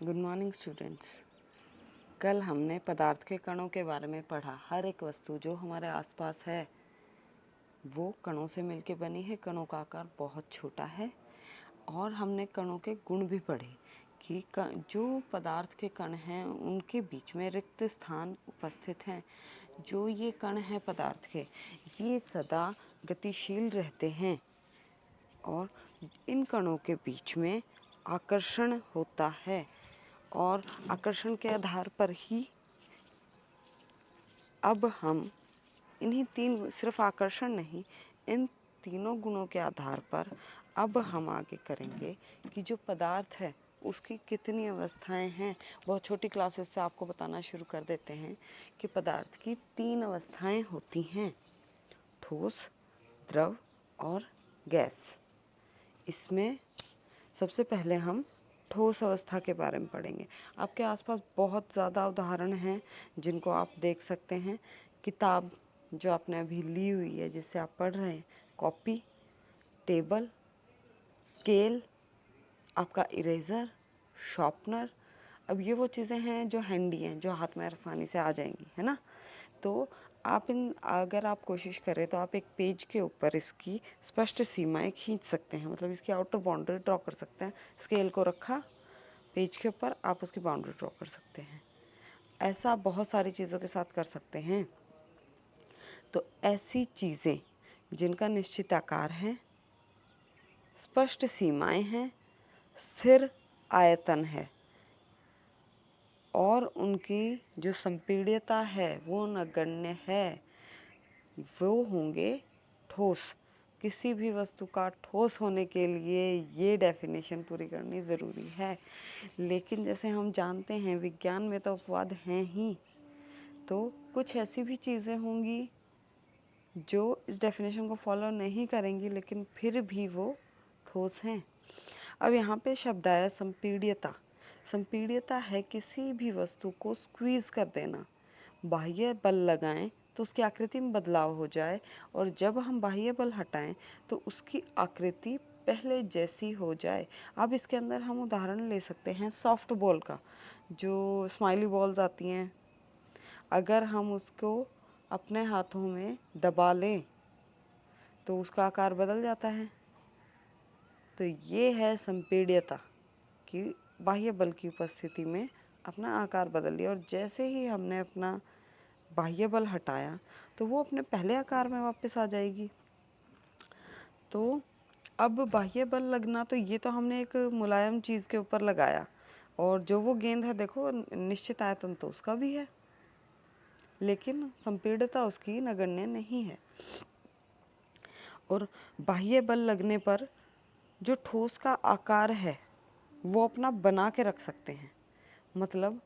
Good morning students. कल हमने पदार्थ के कणों के बारे में पढ़ा। हर एक वस्तु जो हमारे आसपास है वो कणों से मिलकर बनी है। कणों का आकार बहुत छोटा है और हमने कणों के गुण भी पढ़े कि जो पदार्थ के कण हैं उनके बीच में रिक्त स्थान उपस्थित हैं। जो ये कण हैं पदार्थ के, ये सदा गतिशील रहते हैं और इन कणों के बीच में आकर्षण होता है और आकर्षण के आधार पर ही अब हम इन्हीं तीन, सिर्फ आकर्षण नहीं, इन तीनों गुणों के आधार पर अब हम आगे करेंगे कि जो पदार्थ है उसकी कितनी अवस्थाएं हैं। बहुत छोटी क्लासेस से आपको बताना शुरू कर देते हैं कि पदार्थ की 3 अवस्थाएं होती हैं, ठोस, द्रव और गैस। इसमें सबसे पहले हम ठोस अवस्था के बारे में पढ़ेंगे। आपके आसपास बहुत ज़्यादा उदाहरण हैं जिनको आप देख सकते हैं। किताब जो आपने अभी ली हुई है, जिससे आप पढ़ रहे हैं, कॉपी, टेबल, स्केल, आपका इरेज़र, शार्पनर। अब ये वो चीज़ें हैं जो हैंडी हैं, जो हाथ में आसानी से आ जाएंगी, है ना। तो अगर आप कोशिश करें तो आप एक पेज के ऊपर इसकी स्पष्ट सीमाएं खींच सकते हैं, मतलब इसकी आउटर बाउंड्री ड्रॉ कर सकते हैं। स्केल को रखा पेज के ऊपर, आप उसकी बाउंड्री ड्रॉ कर सकते हैं। ऐसा बहुत सारी चीज़ों के साथ कर सकते हैं। तो ऐसी चीज़ें जिनका निश्चित आकार है, स्पष्ट सीमाएं हैं, स्थिर आयतन है और उनकी जो संपीड्यता है वो नगण्य है, वो होंगे ठोस। किसी भी वस्तु का ठोस होने के लिए ये डेफिनेशन पूरी करनी ज़रूरी है। लेकिन जैसे हम जानते हैं विज्ञान में तो अपवाद हैं ही, तो कुछ ऐसी भी चीज़ें होंगी जो इस डेफिनेशन को फॉलो नहीं करेंगी लेकिन फिर भी वो ठोस हैं। अब यहाँ पे शब्द आया संपीड्यता। संपीड्यता है किसी भी वस्तु को स्क्वीज़ कर देना। बाह्य बल लगाएं तो उसकी आकृति में बदलाव हो जाए और जब हम बाह्य बल हटाएं तो उसकी आकृति पहले जैसी हो जाए। अब इसके अंदर हम उदाहरण ले सकते हैं सॉफ्ट बॉल का, जो स्माइली बॉल्स आती हैं। अगर हम उसको अपने हाथों में दबा लें तो उसका आकार बदल जाता है। तो ये है संपीड्यता कि बाह्य बल की उपस्थिति में अपना आकार बदल लिया और जैसे ही हमने अपना बाह्य बल हटाया तो वो अपने पहले आकार में वापस आ जाएगी। तो अब बाह्य बल लगना, तो ये तो हमने एक मुलायम चीज़ के ऊपर लगाया और जो वो गेंद है देखो, निश्चित आयतन तो उसका भी है लेकिन संपीड्यता उसकी नगण्य नहीं है। और बाह्य बल लगने पर जो ठोस का आकार है वो अपना बना के रख सकते हैं। मतलब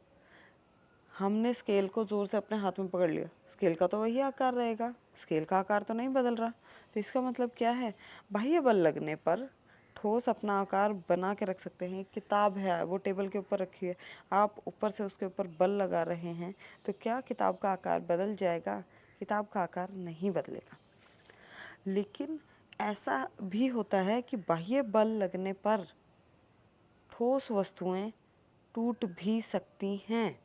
हमने स्केल को ज़ोर से अपने हाथ में पकड़ लिया, स्केल का तो वही आकार रहेगा, स्केल का आकार तो नहीं बदल रहा। तो इसका मतलब क्या है, बाह्य बल लगने पर ठोस अपना आकार बना के रख सकते हैं। किताब है, वो टेबल के ऊपर रखी है, आप ऊपर से उसके ऊपर बल लगा रहे हैं तो क्या किताब का आकार बदल जाएगा? किताब का आकार नहीं बदलेगा। लेकिन ऐसा भी होता है कि बाह्य बल लगने पर ठोस वस्तुएं टूट भी सकती हैं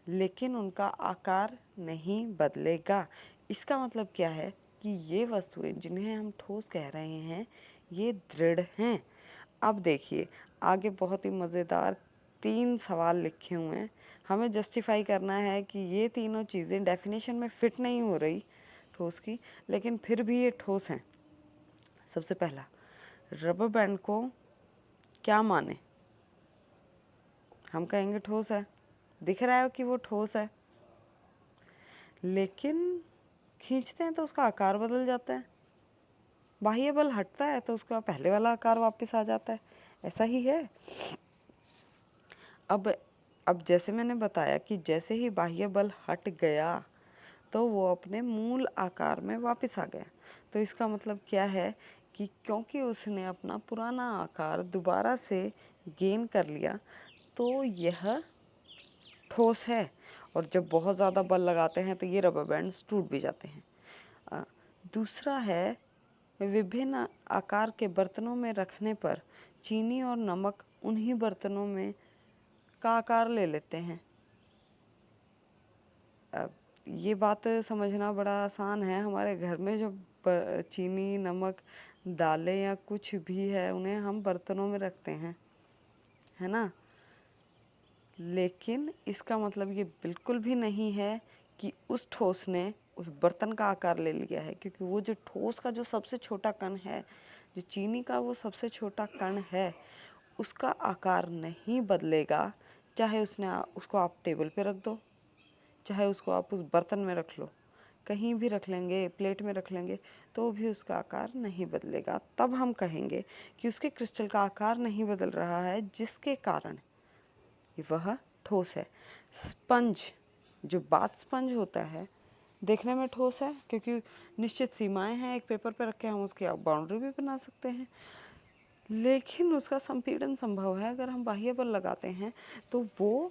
लेकिन उनका आकार नहीं बदलेगा। इसका मतलब क्या है कि ये वस्तुएं जिन्हें हम ठोस कह रहे हैं ये दृढ़ हैं। अब देखिए आगे बहुत ही मज़ेदार 3 सवाल लिखे हुए हैं। हमें जस्टिफाई करना है कि ये तीनों चीज़ें डेफिनेशन में फिट नहीं हो रही ठोस की, लेकिन फिर भी ये ठोस हैं। सबसे पहला, रबर बैंड को क्या माने? हम कहेंगे ठोस है, दिख रहा है कि वो ठोस है, लेकिन खींचते हैं तो उसका आकार बदल जाता है। बाह्य बल हटता है तो उसका पहले वाला आकार वापस आ जाता है। ऐसा ही है। अब जैसे मैंने बताया कि जैसे ही बाह्य बल हट गया तो वो अपने मूल आकार में वापस आ गया। तो इसका मतलब क्या है कि क्योंकि उसने अपना पुराना आकार दोबारा से गेन कर लिया तो यह ठोस है। और जब बहुत ज़्यादा बल लगाते हैं तो ये रबर बैंड्स टूट भी जाते हैं। दूसरा है, विभिन्न आकार के बर्तनों में रखने पर चीनी और नमक उन्हीं बर्तनों में का आकार ले लेते हैं। अब ये बात समझना बड़ा आसान है। हमारे घर में जो चीनी, नमक, दालें या कुछ भी है, उन्हें हम बर्तनों में रखते हैं, है ना। लेकिन इसका मतलब ये बिल्कुल भी नहीं है कि उस ठोस ने उस बर्तन का आकार ले लिया है, क्योंकि वो जो ठोस का जो सबसे छोटा कण है, जो चीनी का वो सबसे छोटा कण है, उसका आकार नहीं बदलेगा। चाहे उसको आप टेबल पे रख दो, चाहे उसको आप उस बर्तन में रख लो, कहीं भी रख लेंगे, प्लेट में रख लेंगे, तो भी उसका आकार नहीं बदलेगा। तब हम कहेंगे कि उसके क्रिस्टल का आकार नहीं बदल रहा है, जिसके कारण वह ठोस है। स्पंज, जो बाथ स्पंज होता है, देखने में ठोस है क्योंकि निश्चित सीमाएं हैं। एक पेपर पे रख के हम उसकी बाउंड्री भी बना सकते हैं, लेकिन उसका संपीड़न संभव है। अगर हम बाह्य बल लगाते हैं तो वो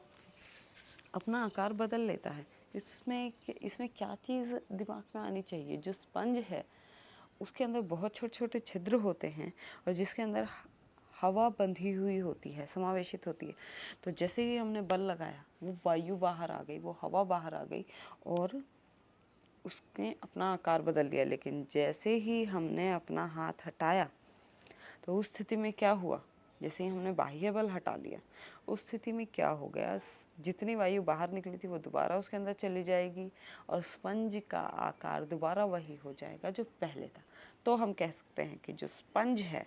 अपना आकार बदल लेता है। इसमें क्या चीज़ दिमाग में आनी चाहिए, जो स्पंज है उसके अंदर बहुत छोटे छोटे छिद्र होते हैं और जिसके अंदर हवा बंधी हुई होती है, समावेशित होती है। तो जैसे ही हमने बल लगाया, वो वायु बाहर आ गई, वो हवा बाहर आ गई और उसने अपना आकार बदल लिया। लेकिन जैसे ही हमने अपना हाथ हटाया, तो उस स्थिति में क्या हुआ, जैसे ही हमने बाह्य बल हटा लिया, उस स्थिति में क्या हो गया, जितनी वायु बाहर निकली थी वो दोबारा उसके अंदर चली जाएगी और स्पंज का आकार दोबारा वही हो जाएगा जो पहले था। तो हम कह सकते हैं कि जो स्पंज है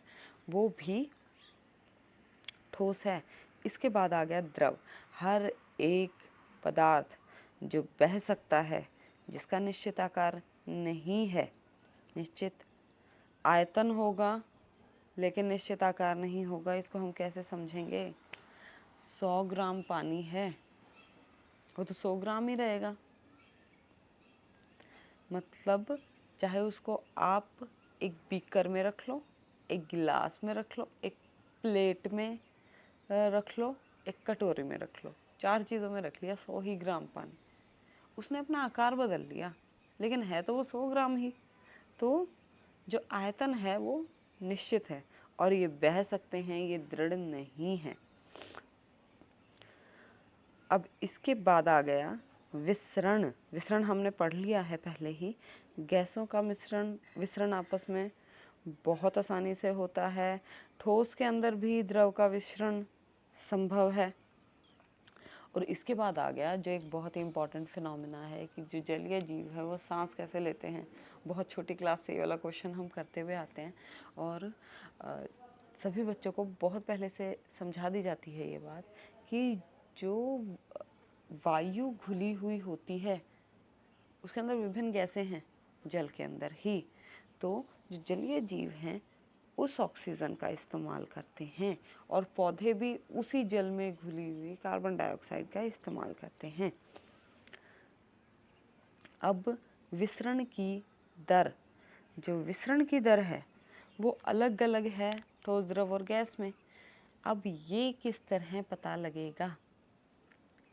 वो भी ठोस है। इसके बाद आ गया द्रव। हर एक पदार्थ जो बह सकता है, जिसका निश्चित आकार नहीं है, निश्चित आयतन होगा लेकिन निश्चित आकार नहीं होगा, इसको हम कैसे समझेंगे। 100 ग्राम पानी है, वो तो 100 ग्राम ही रहेगा। मतलब चाहे उसको आप एक बीकर में रख लो, एक गिलास में रख लो, एक प्लेट में रख लो, एक कटोरी में रख लो, 4 चीज़ों में रख लिया, 100 ही ग्राम पानी। उसने अपना आकार बदल लिया, लेकिन है तो वो 100 ग्राम ही। तो जो आयतन है वो निश्चित है और ये बह सकते हैं, ये दृढ़ नहीं है। अब इसके बाद आ गया विसरण। विसरण हमने पढ़ लिया है पहले ही। गैसों का विसरण आपस में बहुत आसानी से होता है। ठोस के अंदर भी द्रव का विसरण संभव है। और इसके बाद आ गया जो एक बहुत ही इम्पॉर्टेंट फिनोमेना है कि जो जलीय जीव है वो सांस कैसे लेते हैं। बहुत छोटी क्लास से ये वाला क्वेश्चन हम करते हुए आते हैं और सभी बच्चों को बहुत पहले से समझा दी जाती है ये बात कि जो वायु घुली हुई होती है उसके अंदर विभिन्न गैसें हैं जल के अंदर ही। तो जो जलीय जीव हैं उस ऑक्सीजन का इस्तेमाल करते हैं और पौधे भी उसी जल में घुली हुई कार्बन डाइऑक्साइड का इस्तेमाल करते हैं। अब विसरण की दर, जो विसरण की दर है वो अलग अलग है ठोस, द्रव और गैस में। अब ये किस तरह पता लगेगा,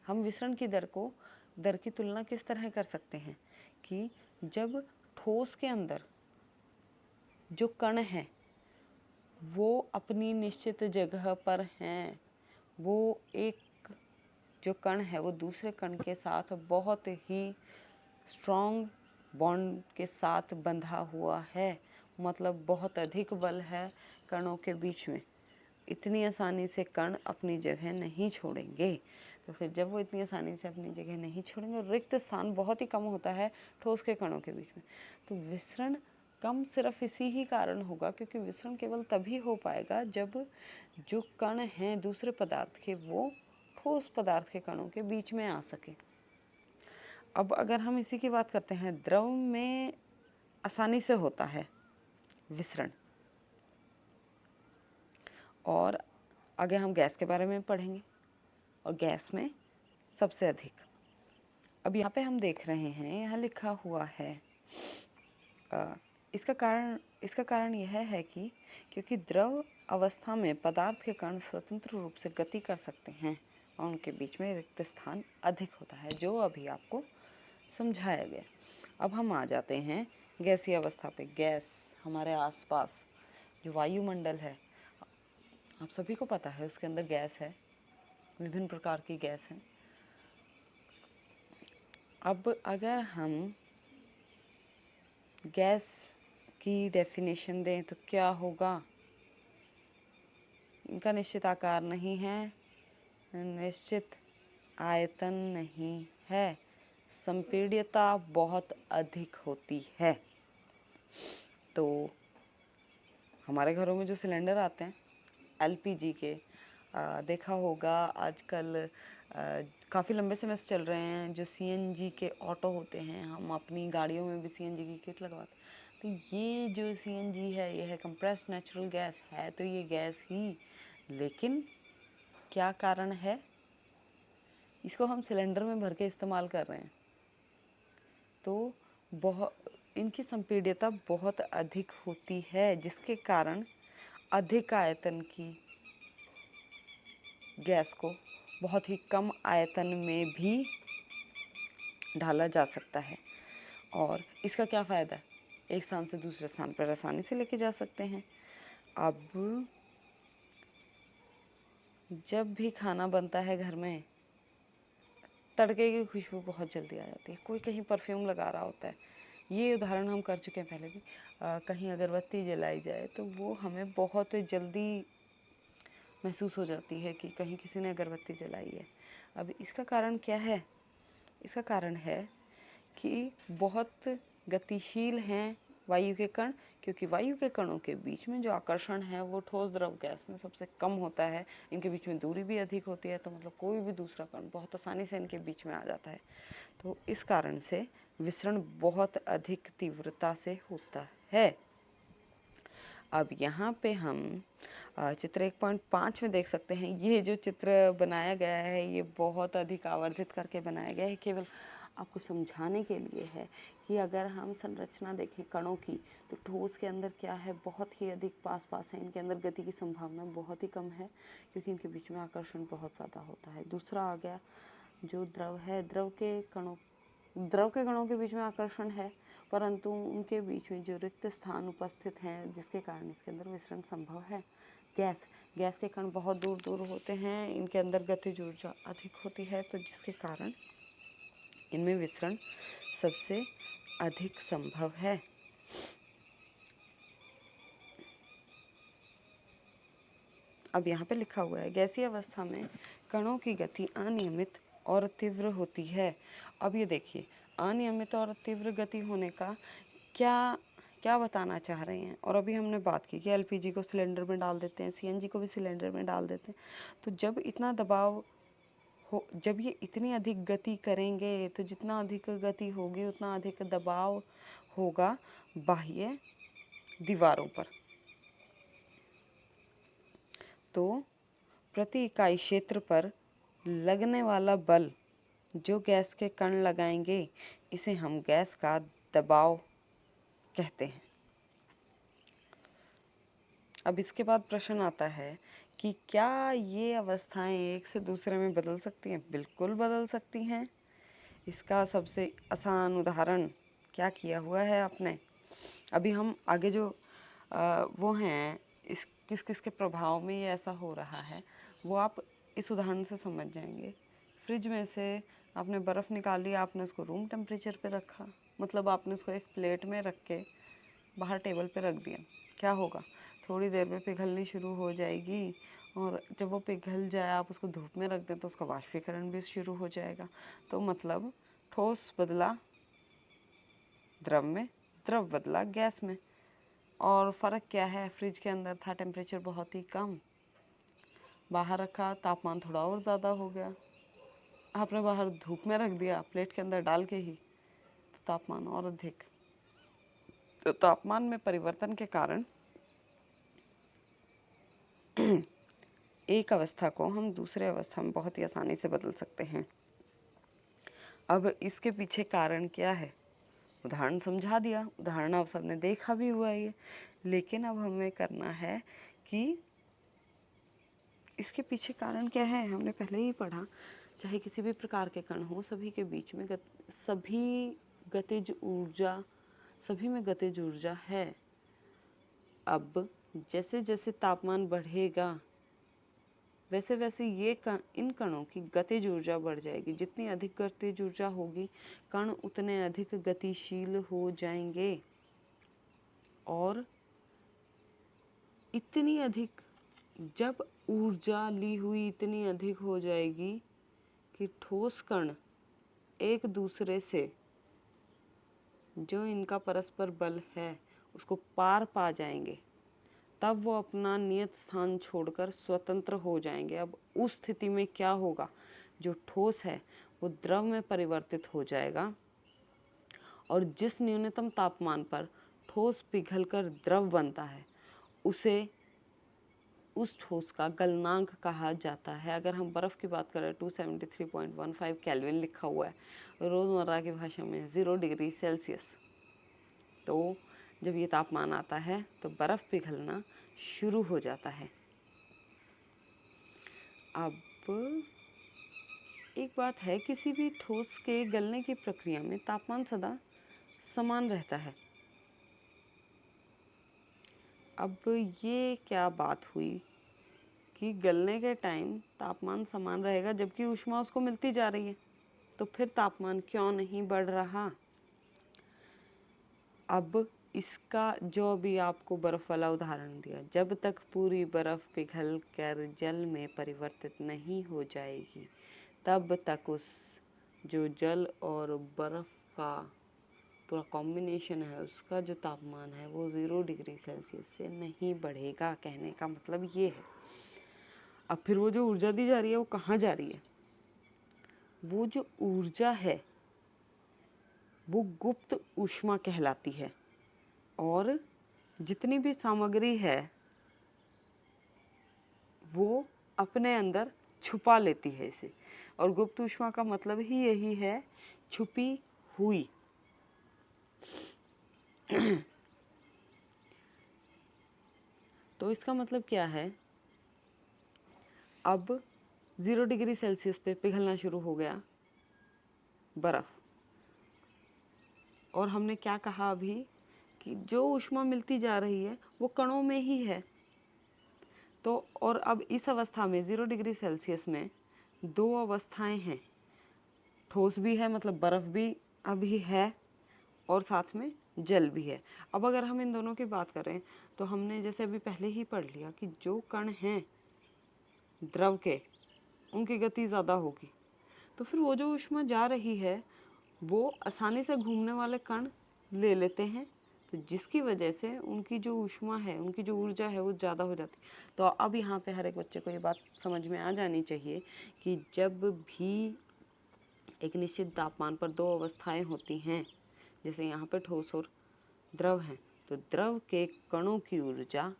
हम विसरण की दर की तुलना किस तरह कर सकते हैं कि जब ठोस के अंदर जो कण है वो अपनी निश्चित जगह पर हैं, वो एक जो कण है वो दूसरे कण के साथ बहुत ही स्ट्रॉन्ग बॉन्ड के साथ बंधा हुआ है, मतलब बहुत अधिक बल है कणों के बीच में। इतनी आसानी से कण अपनी जगह नहीं छोड़ेंगे। तो फिर जब वो इतनी आसानी से अपनी जगह नहीं छोड़ेंगे और रिक्त स्थान बहुत ही कम होता है ठोस के कणों के बीच में, तो विसरण कम सिर्फ इसी ही कारण होगा, क्योंकि विसरण केवल तभी हो पाएगा जब जो कण हैं दूसरे पदार्थ के वो ठोस पदार्थ के कणों के बीच में आ सके। अब अगर हम इसी की बात करते हैं, द्रव में आसानी से होता है विसरण, और आगे हम गैस के बारे में पढ़ेंगे और गैस में सबसे अधिक। अब यहाँ पे हम देख रहे हैं, यहाँ लिखा हुआ है इसका कारण यह है कि क्योंकि द्रव अवस्था में पदार्थ के कण स्वतंत्र रूप से गति कर सकते हैं और उनके बीच में रिक्त स्थान अधिक होता है, जो अभी आपको समझाया गया। अब हम आ जाते हैं गैसीय अवस्था पे। गैस हमारे आसपास जो वायुमंडल है, आप सभी को पता है उसके अंदर गैस है, विभिन्न प्रकार की गैस है। अब अगर हम गैस की डेफिनेशन दें तो क्या होगा? इनका निश्चित आकार नहीं है, निश्चित आयतन नहीं है, संपीड्यता बहुत अधिक होती है। तो हमारे घरों में जो सिलेंडर आते हैं एलपीजी के, देखा होगा आजकल काफ़ी लंबे समय से चल रहे हैं, जो सीएनजी के ऑटो होते हैं, हम अपनी गाड़ियों में भी सीएनजी की किट लगवाते हैं। तो ये जो सीएनजी है ये है कंप्रेस्ड नेचुरल गैस है, तो ये गैस ही, लेकिन क्या कारण है? इसको हम सिलेंडर में भर के इस्तेमाल कर रहे हैं, तो इनकी संपीड्यता बहुत अधिक होती है, जिसके कारण अधिक आयतन की गैस को बहुत ही कम आयतन में भी ढाला जा सकता है। और इसका क्या फ़ायदा है? एक स्थान से दूसरे स्थान पर आसानी से लेके जा सकते हैं। अब जब भी खाना बनता है घर में, तड़के की खुशबू बहुत जल्दी आ जाती है। कोई कहीं परफ्यूम लगा रहा होता है, ये उदाहरण हम कर चुके हैं पहले भी। कहीं अगरबत्ती जलाई जाए तो वो हमें बहुत जल्दी महसूस हो जाती है कि कहीं किसी ने अगरबत्ती जलाई है। अब इसका कारण क्या है? इसका कारण है कि बहुत गतिशील हैं वायु के कण, क्योंकि वायु के कणों के बीच में जो आकर्षण है वो ठोस द्रव गैस में सबसे कम होता है। इनके बीच में दूरी भी अधिक होती है, तो मतलब कोई भी दूसरा कण बहुत आसानी से इनके बीच में आ जाता है। तो इस कारण से विसरण बहुत अधिक तीव्रता से होता है। अब यहाँ पे हम चित्र 1.5 में देख सकते हैं। ये जो चित्र बनाया गया है ये बहुत अधिक आवर्धित करके बनाया गया है, केवल आपको समझाने के लिए है कि अगर हम संरचना देखें कणों की, तो ठोस के अंदर क्या है, बहुत ही अधिक पास पास है, इनके अंदर गति की संभावना बहुत ही कम है, क्योंकि इनके बीच में आकर्षण बहुत ज़्यादा होता है। दूसरा आ गया जो द्रव है, द्रव के कणों के बीच में आकर्षण है, परंतु उनके बीच में जो रिक्त स्थान उपस्थित हैं, जिसके कारण इसके अंदर विसरण संभव है। गैस के कण बहुत दूर दूर होते हैं, इनके अंदर गतिज ऊर्जा अधिक होती है, तो जिसके कारण इनमें विसरण सबसे अधिक संभव है। अब यहाँ पे लिखा हुआ है, गैसीय अवस्था में कणों की गति अनियमित और तीव्र होती है। अब ये देखिए, अनियमित और तीव्र गति होने का क्या बताना चाह रहे हैं। और अभी हमने बात की कि एलपीजी को सिलेंडर में डाल देते हैं, सीएनजी को भी सिलेंडर में डाल देते हैं, तो जब इतना दबाव हो, जब ये इतनी अधिक गति करेंगे, तो जितना अधिक गति होगी उतना अधिक दबाव होगा बाह्य दीवारों पर। तो प्रति इकाई क्षेत्र पर लगने वाला बल जो गैस के कण लगाएंगे, इसे हम गैस का दबाव कहते हैं। अब इसके बाद प्रश्न आता है कि क्या ये अवस्थाएं एक से दूसरे में बदल सकती हैं? बिल्कुल बदल सकती हैं। इसका सबसे आसान उदाहरण क्या किया हुआ है आपने? अभी हम आगे जो वो हैं, इस किस किस के प्रभाव में ये ऐसा हो रहा है, वो आप इस उदाहरण से समझ जाएंगे। फ्रिज में से आपने बर्फ़ निकाली, आपने उसको रूम टेम्परेचर पे रखा, मतलब आपने उसको एक प्लेट में रख के बाहर टेबल पे रख दिया। क्या होगा? थोड़ी देर में पिघलनी शुरू हो जाएगी, और जब वो पिघल जाए, आप उसको धूप में रख दें तो उसका वाष्पीकरण भी शुरू हो जाएगा। तो मतलब ठोस बदला द्रव में, द्रव बदला गैस में। और फ़र्क क्या है? फ्रिज के अंदर था टेम्परेचर बहुत ही कम, बाहर रखा तापमान थोड़ा और ज़्यादा हो गया, आपने बाहर धूप में रख दिया प्लेट के अंदर डाल के ही, तो तापमान और अधिक। तो तापमान में परिवर्तन के कारण एक अवस्था को हम दूसरे अवस्था में बहुत ही आसानी से बदल सकते हैं। अब इसके पीछे कारण क्या है? उदाहरण समझा दिया, उदाहरण आप सबने देखा भी हुआ है ये, लेकिन अब हमें करना है कि इसके पीछे कारण क्या है। हमने पहले ही पढ़ा, चाहे किसी भी प्रकार के कण हो, सभी के बीच में सभी में गतिज ऊर्जा है। अब जैसे जैसे तापमान बढ़ेगा, वैसे वैसे इन कणों की गतिज ऊर्जा बढ़ जाएगी। जितनी अधिक गतिज ऊर्जा होगी, कण उतने अधिक गतिशील हो जाएंगे। और इतनी अधिक, जब ऊर्जा ली हुई इतनी अधिक हो जाएगी कि ठोस कण एक दूसरे से, जो इनका परस्पर बल है, उसको पार पा जाएंगे, तब वो अपना नियत स्थान छोड़कर स्वतंत्र हो जाएंगे। अब उस स्थिति में क्या होगा, जो ठोस है वो द्रव में परिवर्तित हो जाएगा, और जिस न्यूनतम तापमान पर ठोस पिघलकर द्रव बनता है, उस ठोस का गलनांक कहा जाता है। अगर हम बर्फ़ की बात करें, 273.15 केल्विन लिखा हुआ है रोज़मर्रा की भाषा में, 0 डिग्री सेल्सियस। तो जब ये तापमान आता है तो बर्फ़ पिघलना शुरू हो जाता है। अब एक बात है, किसी भी ठोस के गलने की प्रक्रिया में तापमान सदा समान रहता है। अब ये क्या बात हुई कि गलने के टाइम तापमान समान रहेगा, जबकि ऊष्मा उसको मिलती जा रही है, तो फिर तापमान क्यों नहीं बढ़ रहा? अब इसका जो अभी आपको बर्फ वाला उदाहरण दिया, जब तक पूरी बर्फ पिघल कर जल में परिवर्तित नहीं हो जाएगी, तब तक उस जो जल और बर्फ का पूरा कॉम्बिनेशन है, उसका जो तापमान है वो 0 डिग्री सेल्सियस से नहीं बढ़ेगा। कहने का मतलब ये है। अब फिर वो जो ऊर्जा दी जा रही है वो कहाँ जा रही है? वो जो ऊर्जा है वो गुप्त ऊष्मा कहलाती है, और जितनी भी सामग्री है वो अपने अंदर छुपा लेती है इसे। और गुप्त ऊष्मा का मतलब ही यही है, छुपी हुई। तो इसका मतलब क्या है, अब 0 डिग्री सेल्सियस पे पिघलना शुरू हो गया बर्फ, और हमने क्या कहा अभी कि जो ऊष्मा मिलती जा रही है वो कणों में ही है। तो और अब इस अवस्था में 0 डिग्री सेल्सियस में दो अवस्थाएं हैं, ठोस भी है, मतलब बर्फ भी अभी है, और साथ में जल भी है। अब अगर हम इन दोनों की बात करें तो हमने जैसे अभी पहले ही पढ़ लिया कि जो कण हैं द्रव के, उनकी गति ज़्यादा होगी, तो फिर वो जो ऊष्मा जा रही है वो आसानी से घूमने वाले कण ले लेते हैं, तो जिसकी वजह से उनकी जो ऊष्मा है, उनकी जो ऊर्जा है वो ज़्यादा हो जाती है। तो अब यहाँ पे हर एक बच्चे को ये बात समझ में आ जानी चाहिए कि जब भी एक निश्चित तापमान पर दो अवस्थाएं होती हैं, जैसे यहाँ पे ठोस और द्रव हैं, तो द्रव के कणों की ऊर्जा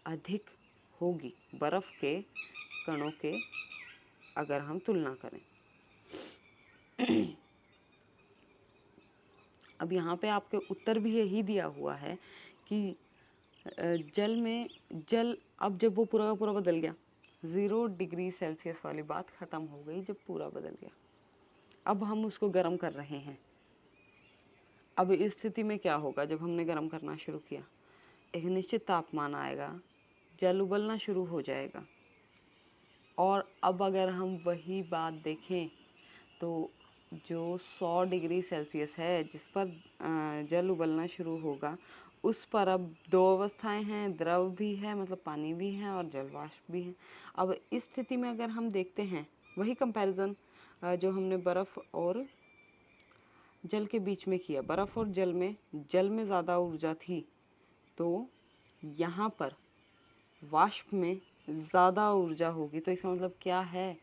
अधिक होगी बर्फ के कणों के, अगर हम तुलना करें। अब यहाँ पे आपके उत्तर भी यही दिया हुआ है कि जल अब जब वो पूरा का पूरा बदल गया, 0 डिग्री सेल्सियस वाली बात ख़त्म हो गई जब पूरा बदल गया, अब हम उसको गर्म कर रहे हैं। अब इस स्थिति में क्या होगा, जब हमने गर्म करना शुरू किया, एक निश्चित तापमान आएगा, जल उबलना शुरू हो जाएगा। और अब अगर हम वही बात देखें तो जो 100 डिग्री सेल्सियस है जिस पर जल उबलना शुरू होगा, उस पर अब दो अवस्थाएं हैं, द्रव भी है मतलब पानी भी है और जल वाष्प भी है। अब इस स्थिति में अगर हम देखते हैं वही कंपैरिजन जो हमने बर्फ़ और जल के बीच में किया, बर्फ़ और जल में ज़्यादा ऊर्जा थी, तो यहाँ पर वाष्प में ज़्यादा ऊर्जा होगी। तो इसका मतलब क्या है,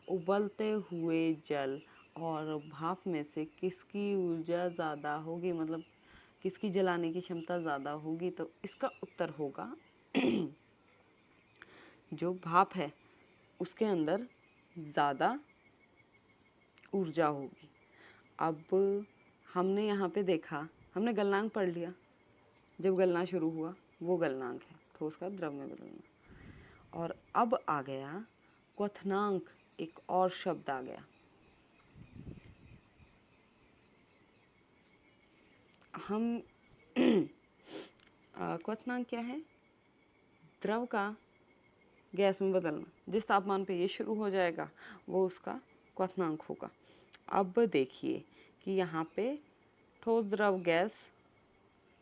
उबलते हुए जल और भाप में से किसकी ऊर्जा ज़्यादा होगी, मतलब किसकी जलाने की क्षमता ज़्यादा होगी? तो इसका उत्तर होगा जो भाप है उसके अंदर ज़्यादा ऊर्जा होगी। अब हमने यहाँ पे देखा, हमने गलनांक पढ़ लिया, जब गलना शुरू हुआ वो गलनांक है, ठोस का द्रव में बदलना। और अब आ गया क्वथनांक, एक और शब्द आ गया। हम क्वथनांक क्या है? द्रव का गैस में बदलना। जिस तापमान पे ये शुरू हो जाएगा वो उसका क्वथनांक होगा। अब देखिए कि यहाँ पे ठोस द्रव गैस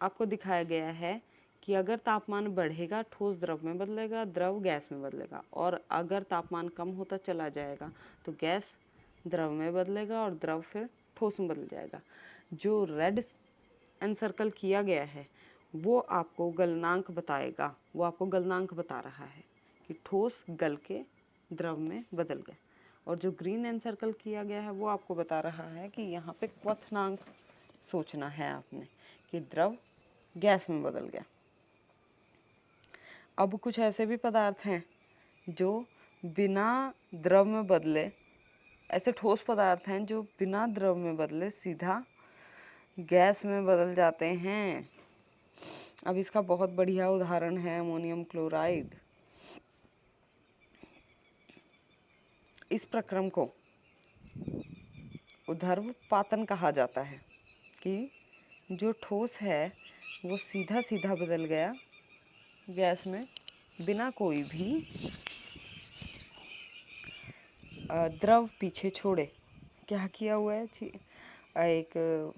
आपको दिखाया गया है कि अगर तापमान बढ़ेगा ठोस द्रव में बदलेगा, द्रव गैस में बदलेगा, और अगर तापमान कम होता चला जाएगा तो गैस द्रव में बदलेगा और द्रव फिर ठोस में बदल जाएगा। जो रेड एनसर्कल किया गया है वो आपको गलनांक बताएगा, वो आपको गलनांक बता रहा है कि ठोस गल के द्रव में बदल गया। और जो ग्रीन एनसर्कल किया गया है वो आपको बता रहा है कि यहाँ पे क्वथनांक सोचना है आपने कि द्रव गैस में बदल गया। अब कुछ ऐसे भी पदार्थ हैं जो बिना द्रव में बदले, ऐसे ठोस पदार्थ हैं जो बिना द्रव में बदले सीधा गैस में बदल जाते हैं। अब इसका बहुत बढ़िया उदाहरण है अमोनियम क्लोराइड। इस प्रक्रम को ऊर्ध्वपातन कहा जाता है कि जो ठोस है वो सीधा सीधा बदल गया गैस में बिना कोई भी द्रव पीछे छोड़े। क्या किया हुआ है, एक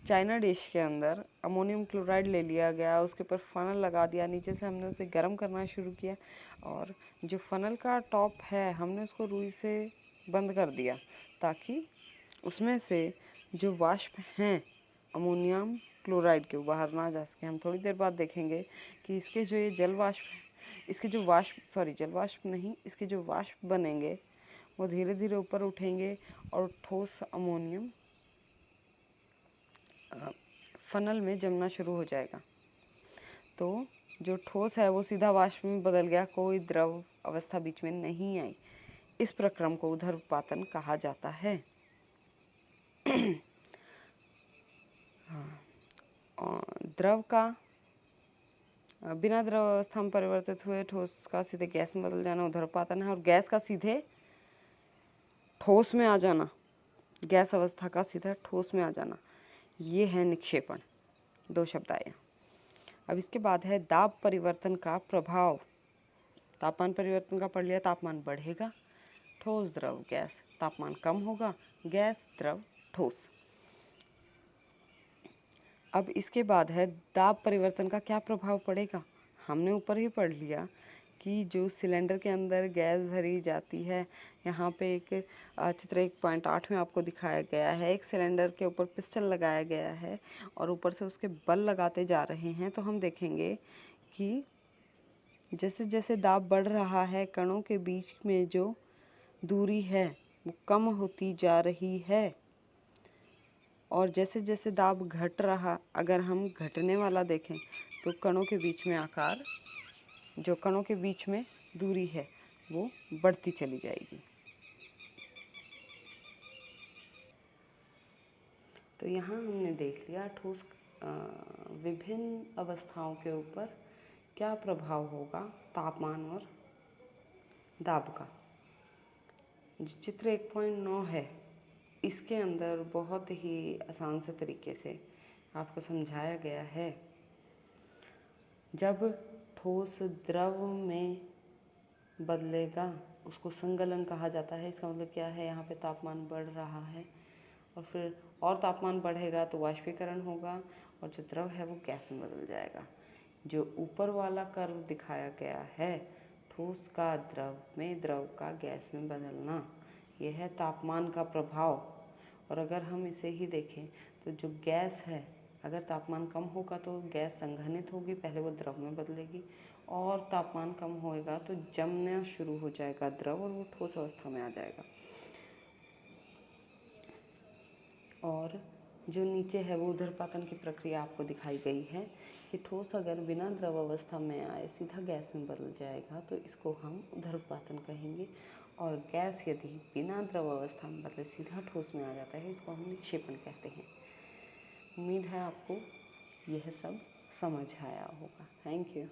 चाइना डिश के अंदर अमोनियम क्लोराइड ले लिया गया, उसके ऊपर फनल लगा दिया, नीचे से हमने उसे गर्म करना शुरू किया और जो फनल का टॉप है हमने उसको रुई से बंद कर दिया ताकि उसमें से जो वाष्प हैं अमोनियम क्लोराइड के बाहर ना जा सके। हम थोड़ी देर बाद देखेंगे कि इसके जो ये जल वाष्प बनेंगे वो धीरे धीरे ऊपर उठेंगे और ठोस अमोनियम फनल में जमना शुरू हो जाएगा। तो जो ठोस है वो सीधा वाष्प में बदल गया, कोई द्रव अवस्था बीच में नहीं आई। इस प्रक्रम को ऊर्ध्वपातन कहा जाता है। द्रव का बिना द्रव अवस्था में परिवर्तित हुए ठोस का सीधे गैस में बदल जाना ऊर्ध्वपातन है, और गैस का सीधे ठोस में आ जाना, गैस अवस्था का सीधा ठोस में आ जाना, ये है निक्षेपण। 2 शब्द आए। अब इसके बाद है दाब परिवर्तन का प्रभाव। तापमान परिवर्तन का पढ़ लिया, तापमान बढ़ेगा ठोस द्रव गैस, तापमान कम होगा गैस द्रव ठोस। अब इसके बाद है दाब परिवर्तन का क्या प्रभाव पड़ेगा। हमने ऊपर ही पढ़ लिया कि जो सिलेंडर के अंदर गैस भरी जाती है, यहाँ पे एक चित्र 1.8 में आपको दिखाया गया है, एक सिलेंडर के ऊपर पिस्टन लगाया गया है और ऊपर से उसके बल लगाते जा रहे हैं। तो हम देखेंगे कि जैसे जैसे दाब बढ़ रहा है कणों के बीच में जो दूरी है वो कम होती जा रही है, और जैसे जैसे दाब घट रहा, अगर हम घटने वाला देखें तो कणों के बीच में आकार, जो कणों के बीच में दूरी है वो बढ़ती चली जाएगी। तो यहाँ हमने देख लिया ठोस विभिन्न अवस्थाओं के ऊपर क्या प्रभाव होगा तापमान और दाब का। जो चित्र 1.9 है इसके अंदर बहुत ही आसान से तरीके से आपको समझाया गया है। जब ठोस द्रव में बदलेगा उसको संगलन कहा जाता है। इसका मतलब क्या है, यहाँ पे तापमान बढ़ रहा है और फिर और तापमान बढ़ेगा तो वाष्पीकरण होगा और जो द्रव है वो गैस में बदल जाएगा। जो ऊपर वाला कर्व दिखाया गया है ठोस का द्रव में, द्रव का गैस में बदलना, यह है तापमान का प्रभाव। और अगर हम इसे ही देखें तो जो गैस है, अगर तापमान कम होगा तो गैस संघनित होगी, पहले वो द्रव में बदलेगी, और तापमान कम होएगा तो जमना शुरू हो जाएगा द्रव और वो ठोस अवस्था में आ जाएगा। और जो नीचे है वो ऊर्ध्वपातन की प्रक्रिया आपको दिखाई गई है कि ठोस अगर बिना द्रव अवस्था में आए सीधा गैस में बदल जाएगा तो इसको हम ऊर्ध्वपातन कहेंगे, और गैस यदि बिना द्रव अवस्था में बदले सीधा ठोस में आ जाता है इसको हम निक्षेपण कहते हैं। उम्मीद है आपको यह सब समझ आया होगा। Thank you.